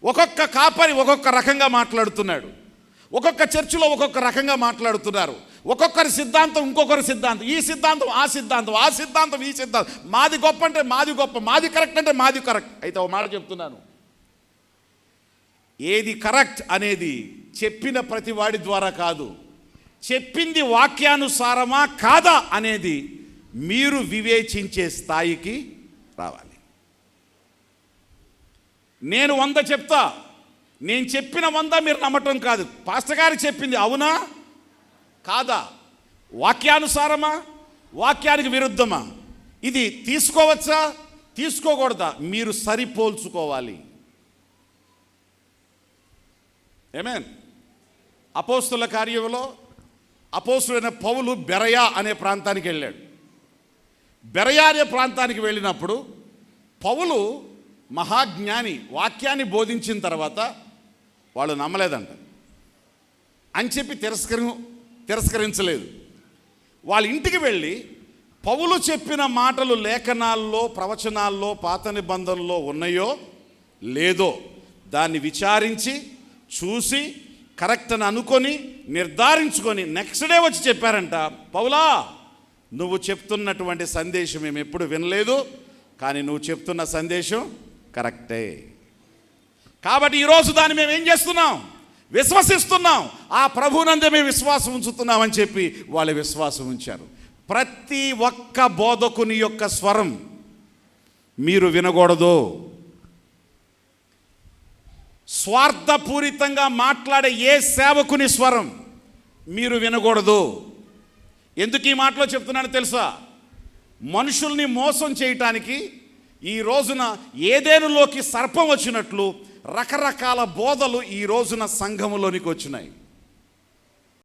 ఒక్కొక్క కాపరి ఒక్కొక్క రకంగా మాట్లాడుతున్నాడు, ఒక్కొక్క చర్చిలో ఒక్కొక్క రకంగా మాట్లాడుతున్నారు. ఒక్కొక్కరి సిద్ధాంతం ఇంకొకరి సిద్ధాంతం, ఈ సిద్ధాంతం ఆ సిద్ధాంతం, ఆ సిద్ధాంతం ఈ సిద్ధాంతం, మాది గొప్ప అంటే మాది గొప్ప, మాది కరెక్ట్ అంటే మాది కరెక్ట్. అయితే ఒక మాట చెప్తున్నాను, ఏది కరెక్ట్ అనేది చెప్పిన ప్రతి వాడి ద్వారా కాదు, చెప్పింది వాక్యానుసారమా కాదా అనేది మీరు వివేచించే స్థాయికి రావాలి. నేను 100 చెప్తా, నేను చెప్పిన 100 మీరు నమ్మటం కాదు. పాస్టర్ గారు చెప్పింది అవునా కాదా, వాక్యానుసారమా వాక్యానికి విరుద్ధమా, ఇది తీసుకోవచ్చా తీసుకోకూడదా, మీరు సరిపోల్చుకోవాలి. ఆమేన్. అపోస్తుల కార్యంలో అపోస్తులైన పౌలు బెరయా అనే ప్రాంతానికి వెళ్ళాడు. బెరయా అనే ప్రాంతానికి వెళ్ళినప్పుడు పౌలు మహాజ్ఞాని, వాక్యాన్ని బోధించిన తర్వాత వాళ్ళు నమ్మలేదంట అని చెప్పి తిరస్కరించలేదు. వాళ్ళ ఇంటికి వెళ్ళి పౌలు చెప్పిన మాటలు లేఖనాల్లో ప్రవచనాల్లో పాత నిబంధనలో ఉన్నాయో లేదో దాన్ని విచారించి చూసి కరెక్ట్ అని అనుకొని నిర్ధారించుకొని నెక్స్ట్ డే వచ్చి చెప్పారంట, పౌలా నువ్వు చెప్తున్నటువంటి సందేశం మేము ఎప్పుడు వినలేదు, కానీ నువ్వు చెప్తున్న సందేశం కరెక్టే. కాబట్టి ఈరోజు దాన్ని మేము ఏం చేస్తున్నాం, విశ్వసిస్తున్నాం, ఆ ప్రభువునందే మేము విశ్వాసం ఉంచుతున్నామని చెప్పి వాళ్ళు విశ్వాసం ఉంచారు. ప్రతి ఒక్క బోధకుని యొక్క స్వరం మీరు వినకూడదు. స్వార్థపూరితంగా మాట్లాడే ఏ సేవకుని స్వరం మీరు వినకూడదు. ఎందుకు ఈ మాటలో చెప్తున్నానో తెలుసా, మనుషుల్ని మోసం చేయటానికి ఈ రోజున ఏదేనులోకి సర్పం వచ్చినట్లు రకరకాల బోధలు ఈ రోజున సంఘములోనికి వచ్చినాయి.